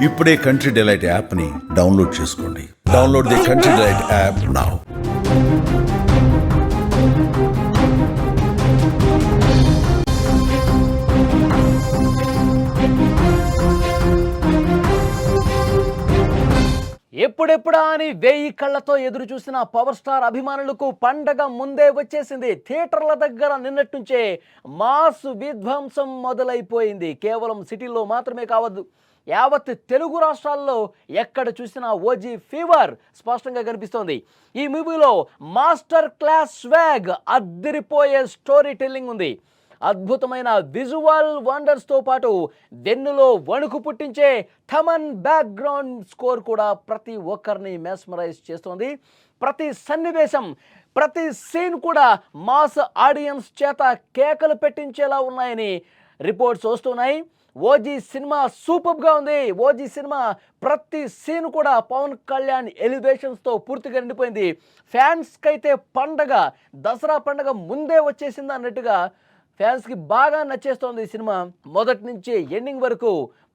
ఇప్పుడే Country Delight యాప్ని download చేసుకోండి. Download the Country Delight app now. ఎప్పుడెప్పుడా అని 1000 కళ్ళతో ఎదురు చూసిన పవర్ స్టార్ అభిమానులకు పండగ ముందే వచ్చేసింది. థియేటర్ల దగ్గర నిన్నటి నుంచే మాస్ విధ్వంసం మొదలైపోయింది. కేవలం సిటీలో మాత్రమే కావద్దు, యావత్ తెలుగు రాష్ట్రాల్లో ఎక్కడ చూసినా ఓజీ ఫీవర్ స్పష్టంగా కనిపిస్తోంది. ఈ మూవీలో మాస్టర్ క్లాస్ స్వాగ్, అద్దిరిపోయే స్టోరీ టెల్లింగ్ ఉంది. అద్భుతమైన విజువల్ వండర్స్తో పాటు వెన్నులో వణుకు పుట్టించే థమన్ బ్యాక్గ్రౌండ్ స్కోర్ కూడా ప్రతి ఒక్కరిని మెస్మరైజ్ చేస్తోంది. ప్రతి సన్నివేశం, ప్రతి సీన్ కూడా మాస్ ఆడియన్స్ చేత కేకలు పెట్టించేలా ఉన్నాయని రిపోర్ట్స్ వస్తున్నాయి. ఓజీ సినిమా సూపర్గా ఉంది. ఓజీ సినిమా ప్రతి సీన్ కూడా పవన్ కళ్యాణ్ ఎలివేషన్స్తో పూర్తిగా నిండిపోయింది. ఫ్యాన్స్కి అయితే పండగ, దసరా పండగ ముందే వచ్చేసింది అన్నట్టుగా ఫ్యాన్స్కి బాగా నచ్చేస్తోంది ఈ సినిమా. మొదటి నుంచి ఎండింగ్ వరకు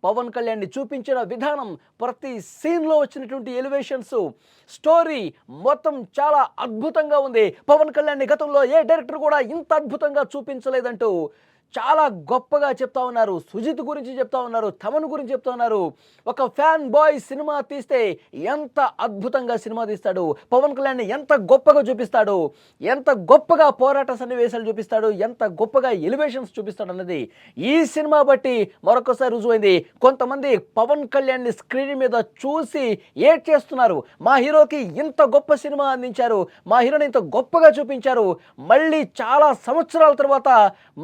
పవన్ కళ్యాణ్ని చూపించిన విధానం, ప్రతి సీన్లో వచ్చినటువంటి ఎలివేషన్స్, స్టోరీ మొత్తం చాలా అద్భుతంగా ఉంది. పవన్ కళ్యాణ్ని గతంలో ఏ డైరెక్టర్ కూడా ఇంత అద్భుతంగా చూపించలేదంటూ చాలా గొప్పగా చెప్తా ఉన్నారు. సుజిత్ గురించి చెప్తా ఉన్నారు, తమన్ గురించి చెప్తా ఉన్నారు. ఒక ఫ్యాన్ బాయ్ సినిమా తీస్తే ఎంత అద్భుతంగా సినిమా తీస్తాడు, పవన్ కళ్యాణ్ని ఎంత గొప్పగా చూపిస్తాడు, ఎంత గొప్పగా పోరాట సన్నివేశాలు చూపిస్తాడు, ఎంత గొప్పగా ఎలివేషన్స్ చూపిస్తాడు అన్నది ఈ సినిమా బట్టి మరొకసారి రుజువైంది. కొంతమంది పవన్ కళ్యాణ్ని స్క్రీన్ మీద చూసి ఏడ్ చేస్తున్నారు. మా హీరోకి ఇంత గొప్ప సినిమా అందించారు, మా హీరోని ఇంత గొప్పగా చూపించారు, మళ్ళీ చాలా సంవత్సరాల తర్వాత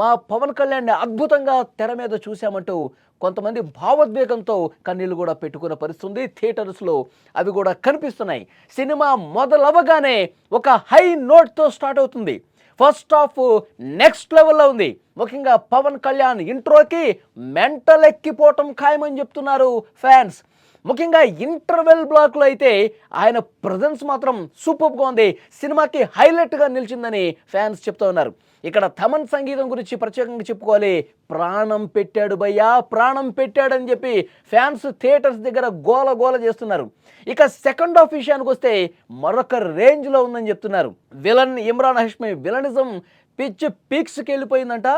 మా పవన్ కళ్యాణ్ని అద్భుతంగా తెర మీద చూశామంటూ కొంతమంది భావోద్వేగంతో కన్నీళ్లు కూడా పెట్టుకున్న పరిస్థితి థియేటర్స్లో, అవి కూడా కనిపిస్తున్నాయి. సినిమా మొదలవగానే ఒక హై నోట్తో స్టార్ట్ అవుతుంది. ఫస్ట్ హాఫ్ నెక్స్ట్ లెవెల్లో ఉంది. ముఖ్యంగా పవన్ కళ్యాణ్ ఇంట్రోకి మెంటల్ ఎక్కిపోవటం ఖాయమని చెప్తున్నారు ఫ్యాన్స్. ముఖ్యంగా ఇంటర్వెల్ బ్లాక్లో అయితే ఆయన ప్రజెన్స్ మాత్రం సూపర్గా ఉంది, సినిమాకి హైలైట్గా నిలిచిందని ఫ్యాన్స్ చెప్తూ ఉన్నారు. ఇక్కడ థమన్ సంగీతం గురించి ప్రత్యేకంగా చెప్పుకోవాలి. ప్రాణం పెట్టాడు భయ్యా, ప్రాణం పెట్టాడని చెప్పి ఫ్యాన్స్ థియేటర్స్ దగ్గర గోల గోల చేస్తున్నారు. ఇక సెకండ్ హాఫ్ విషయానికి వస్తే మరొక రేంజ్లో ఉందని చెప్తున్నారు. Villain Emraan Hashmi villainism pitch పీక్స్కి వెళ్ళిపోయిందంట.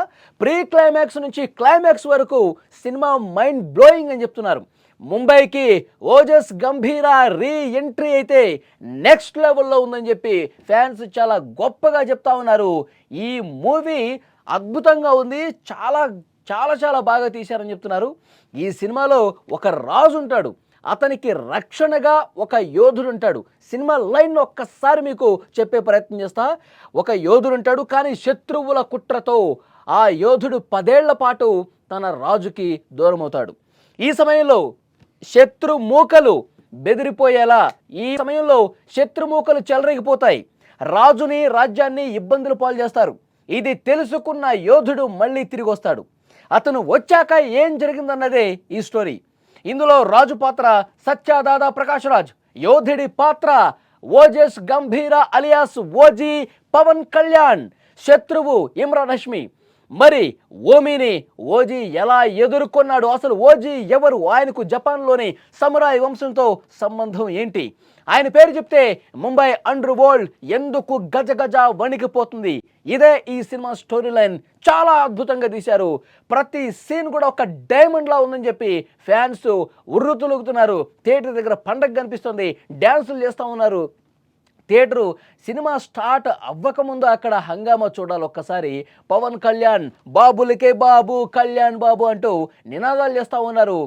ప్రీ క్లైమాక్స్ నుంచి క్లైమాక్స్ వరకు సినిమా మైండ్ బ్లోయింగ్ అని చెప్తున్నారు. ముంబైకి ఓజస్ గంభీరా రీ ఎంట్రీ అయితే నెక్స్ట్ లెవెల్లో ఉందని చెప్పి ఫ్యాన్స్ చాలా గొప్పగా చెప్తా ఉన్నారు. ఈ మూవీ అద్భుతంగా ఉంది, చాలా చాలా చాలా బాగా తీశారని చెప్తున్నారు. ఈ సినిమాలో ఒక రాజు ఉంటాడు, అతనికి రక్షణగా ఒక యోధుడు ఉంటాడు. సినిమా లైన్ ఒక్కసారి మీకు చెప్పే ప్రయత్నం చేస్తా. ఒక యోధుడు ఉంటాడు, కానీ శత్రువుల కుట్రతో ఆ యోధుడు 10 ఏళ్ల పాటు తన రాజుకి దూరం అవుతాడు. ఈ సమయంలో శత్రుమూకలు బెదిరిపోయేలా, ఈ సమయంలో శత్రుమూకలు చెలరేగిపోతాయి, రాజుని రాజ్యాన్ని ఇబ్బందులు పాలు చేస్తారు. ఇది తెలుసుకున్న యోధుడు మళ్ళీ తిరిగి వస్తాడు. అతను వచ్చాక ఏం జరిగిందన్నదే ఈ స్టోరీ. ఇందులో రాజు పాత్ర సత్యదాదా ప్రకాష్ రాజ్, యోధుడి పాత్ర ఓజస్ గంభీర అలియాస్ ఓజీ పవన్ కళ్యాణ్, శత్రువు ఇమ్రాన్ హష్మీ. మరి ఓమీని ఓజీ ఎలా ఎదుర్కొన్నాడు, అసలు ఓజీ ఎవరు, ఆయనకు జపాన్లోని సమురాయ్ వంశంతో సంబంధం ఏంటి, ఆయన పేరు చెప్తే ముంబై అండర్ వరల్డ్ ఎందుకు గజ గజ వణికిపోతుంది, ఇదే ఈ సినిమా స్టోరీ లైన్. చాలా అద్భుతంగా తీశారు. ప్రతి సీన్ కూడా ఒక డైమండ్లా ఉందని చెప్పి ఫ్యాన్స్ ఉర్రుతులుగుతున్నారు. థియేటర్ దగ్గర పండగ కనిపిస్తుంది, డ్యాన్సులు చేస్తూ ఉన్నారు. థియేటరు సినిమా స్టార్ట్ అవ్వకముందు అక్కడ హంగామా చూడాలి ఒక్కసారి. పవన్ కళ్యాణ్ బాబులకే బాబు, కళ్యాణ్ బాబు అంటూ నినాదాలు చేస్తూ ఉన్నారు.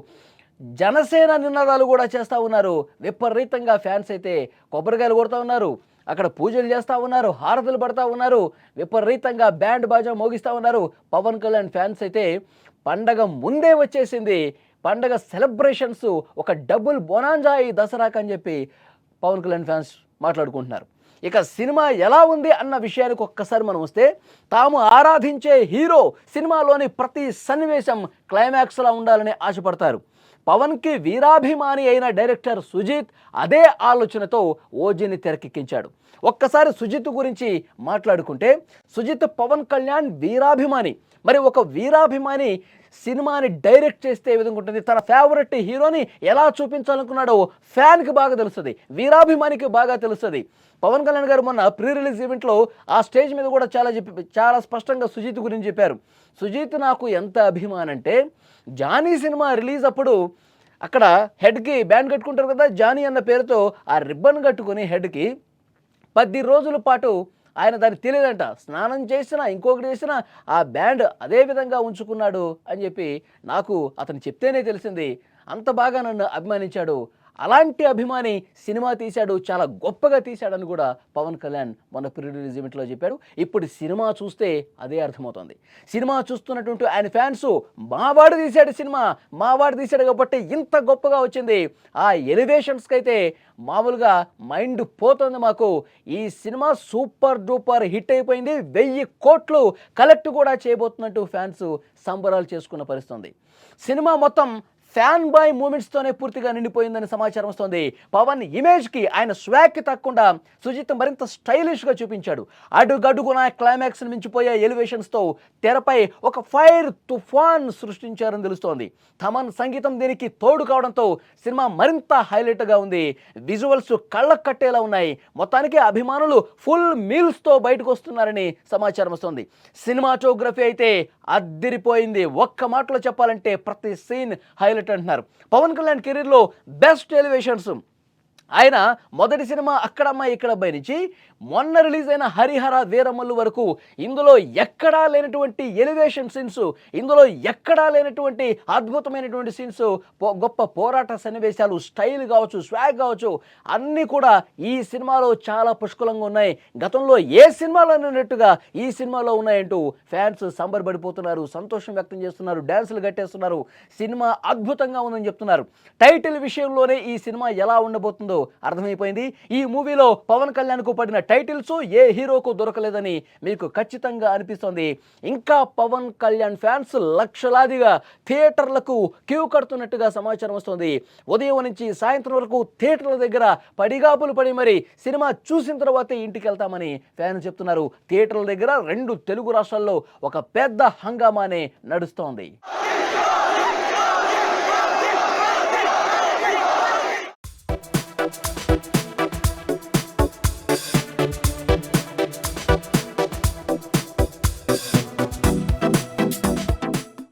జనసేన నినాదాలు కూడా చేస్తూ ఉన్నారు. విపరీతంగా ఫ్యాన్స్ అయితే కొబ్బరికాయలు కొడుతూ ఉన్నారు, అక్కడ పూజలు చేస్తూ ఉన్నారు, హారతులు పడుతూ ఉన్నారు, విపరీతంగా బ్యాండ్ బాజా మోగిస్తూ ఉన్నారు. పవన్ కళ్యాణ్ ఫ్యాన్స్ అయితే పండగ ముందే వచ్చేసింది, పండగ సెలబ్రేషన్స్, ఒక డబుల్ బొనాంజా ఈ దసరాకు అని చెప్పి పవన్ కళ్యాణ్ ఫ్యాన్స్ మాట్లాడుకుంటున్నారు. ఇక సినిమా ఎలా ఉంది అన్న విషయానికి ఒక్కసారి మనం వస్తే, తాము ఆరాధించే హీరో సినిమాలోని ప్రతి సన్నివేశం క్లైమాక్స్లా ఉండాలని ఆశపడతారు. పవన్కి వీరాభిమాని అయిన డైరెక్టర్ సుజిత్ అదే ఆలోచనతో ఓజీని తెరకెక్కించాడు. ఒక్కసారి సుజిత్ గురించి మాట్లాడుకుంటే, సుజిత్ పవన్ కళ్యాణ్ వీరాభిమాని. మరి ఒక వీరాభిమాని సినిమాని డైరెక్ట్ చేస్తే ఏ విధంగా ఉంటుంది, తన ఫేవరెట్ హీరోని ఎలా చూపించాలనుకున్నాడో ఫ్యాన్కి బాగా తెలుస్తుంది, వీరాభిమానికి బాగా తెలుస్తుంది. పవన్ కళ్యాణ్ గారు మొన్న ప్రీ రిలీజ్ ఈవెంట్లో ఆ స్టేజ్ మీద కూడా చాలా స్పష్టంగా సుజీత్ గురించి చెప్పారు. సుజీత్ నాకు ఎంత అభిమానం అంటే, జానీ సినిమా రిలీజ్ అప్పుడు అక్కడ హెడ్కి బ్యాండ్ కట్టుకుంటారు కదా, జానీ అన్న పేరుతో ఆ రిబ్బన్ కట్టుకుని హెడ్కి 10 రోజుల పాటు ఆయన దానికి తెలియదంట, స్నానం చేసినా ఇంకొకటి చేసినా ఆ బ్యాండ్ అదే విధంగా ఉంచుకున్నాడు అని చెప్పి నాకు అతను చెప్తేనే తెలిసింది. అంత బాగా నన్ను అభిమానించాడు, అలాంటి అభిమాని సినిమా తీశాడు, చాలా గొప్పగా తీశాడని కూడా పవన్ కళ్యాణ్ మొన్న ప్రీ రిలీజ్ ఈవెంట్లో చెప్పాడు. ఇప్పుడు సినిమా చూస్తే అదే అర్థమవుతుంది. సినిమా చూస్తున్నటువంటి ఆయన ఫ్యాన్స్ మావాడు తీశాడు కాబట్టి ఇంత గొప్పగా వచ్చింది, ఆ ఎలివేషన్స్కి అయితే మామూలుగా మైండ్ పోతుంది మాకు, ఈ సినిమా సూపర్ డూపర్ హిట్ అయిపోయింది, 1000 కోట్లు కలెక్ట్ కూడా చేయబోతున్నట్టు ఫ్యాన్స్ సంబరాలు చేసుకున్న పరిస్థితుంది. సినిమా మొత్తం ఫ్యాన్ బాయ్ మూమెంట్స్తోనే పూర్తిగా నిండిపోయిందని సమాచారం వస్తుంది. పవన్ ఇమేజ్కి, ఆయన స్వాగ్కి తగ్గకుండా సుజిత్ మరింత స్టైలిష్గా చూపించాడు. అడుగడుగున క్లైమాక్స్ని మించిపోయే ఎలివేషన్స్తో తెరపై ఒక ఫైర్ తుఫాన్ సృష్టించారని తెలుస్తోంది. తమన్ సంగీతం దీనికి తోడు కావడంతో సినిమా మరింత హైలైట్గా ఉంది. విజువల్స్ కళ్ళకు కట్టేలా ఉన్నాయి. మొత్తానికి అభిమానులు ఫుల్ మీల్స్తో బయటకు వస్తున్నారని సమాచారం వస్తుంది. సినిమాటోగ్రఫీ అయితే అద్దిరిపోయింది. ఒక్క మాటలో చెప్పాలంటే ప్రతి సీన్ హైలైట్ అంటున్నారు. పవన్ కళ్యాణ్ కెరీర్లో బెస్ట్ ఎలివేషన్స్. ఆయన మొదటి సినిమా అక్కడమ్మాయి ఇక్కడబ్బాయి నుంచి మొన్న రిలీజ్ అయిన హరిహర వీరమల్లు వరకు ఇందులో ఎక్కడా లేనటువంటి ఎలివేషన్ సీన్స్, ఇందులో ఎక్కడా లేనటువంటి అద్భుతమైనటువంటి సీన్స్, గొప్ప పోరాట సన్నివేశాలు, స్టైల్ కావచ్చు, స్వాగ్ కావచ్చు, అన్నీ కూడా ఈ సినిమాలో చాలా పుష్కలంగా ఉన్నాయి. గతంలో ఏ సినిమాలో ఉన్నట్టుగా ఈ సినిమాలో ఉన్నాయంటూ ఫ్యాన్స్ సంబరపడిపోతున్నారు, సంతోషం వ్యక్తం చేస్తున్నారు, డ్యాన్సులు కట్టేస్తున్నారు. సినిమా అద్భుతంగా ఉందని చెప్తున్నారు. టైటిల్ విషయంలోనే ఈ సినిమా ఎలా ఉండబోతుందో అర్థమైపోయింది. ఈ మూవీలో పవన్ కళ్యాణ్కు పడిన టైటిల్స్ ఏ హీరోకు దొరకలేదని మీకు ఖచ్చితంగా అనిపిస్తోంది. ఇంకా పవన్ కళ్యాణ్ ఫ్యాన్స్ లక్షలాదిగా థియేటర్లకు క్యూ కడుతున్నట్టుగా సమాచారం వస్తుంది. ఉదయం నుంచి సాయంత్రం వరకు థియేటర్ల దగ్గర పడిగాపులు పడి మరి సినిమా చూసిన తర్వాతే ఇంటికి వెళ్తామని ఫ్యాన్స్ చెప్తున్నారు. థియేటర్ల దగ్గర 2 తెలుగు రాష్ట్రాల్లో ఒక పెద్ద హంగామానే నడుస్తోంది.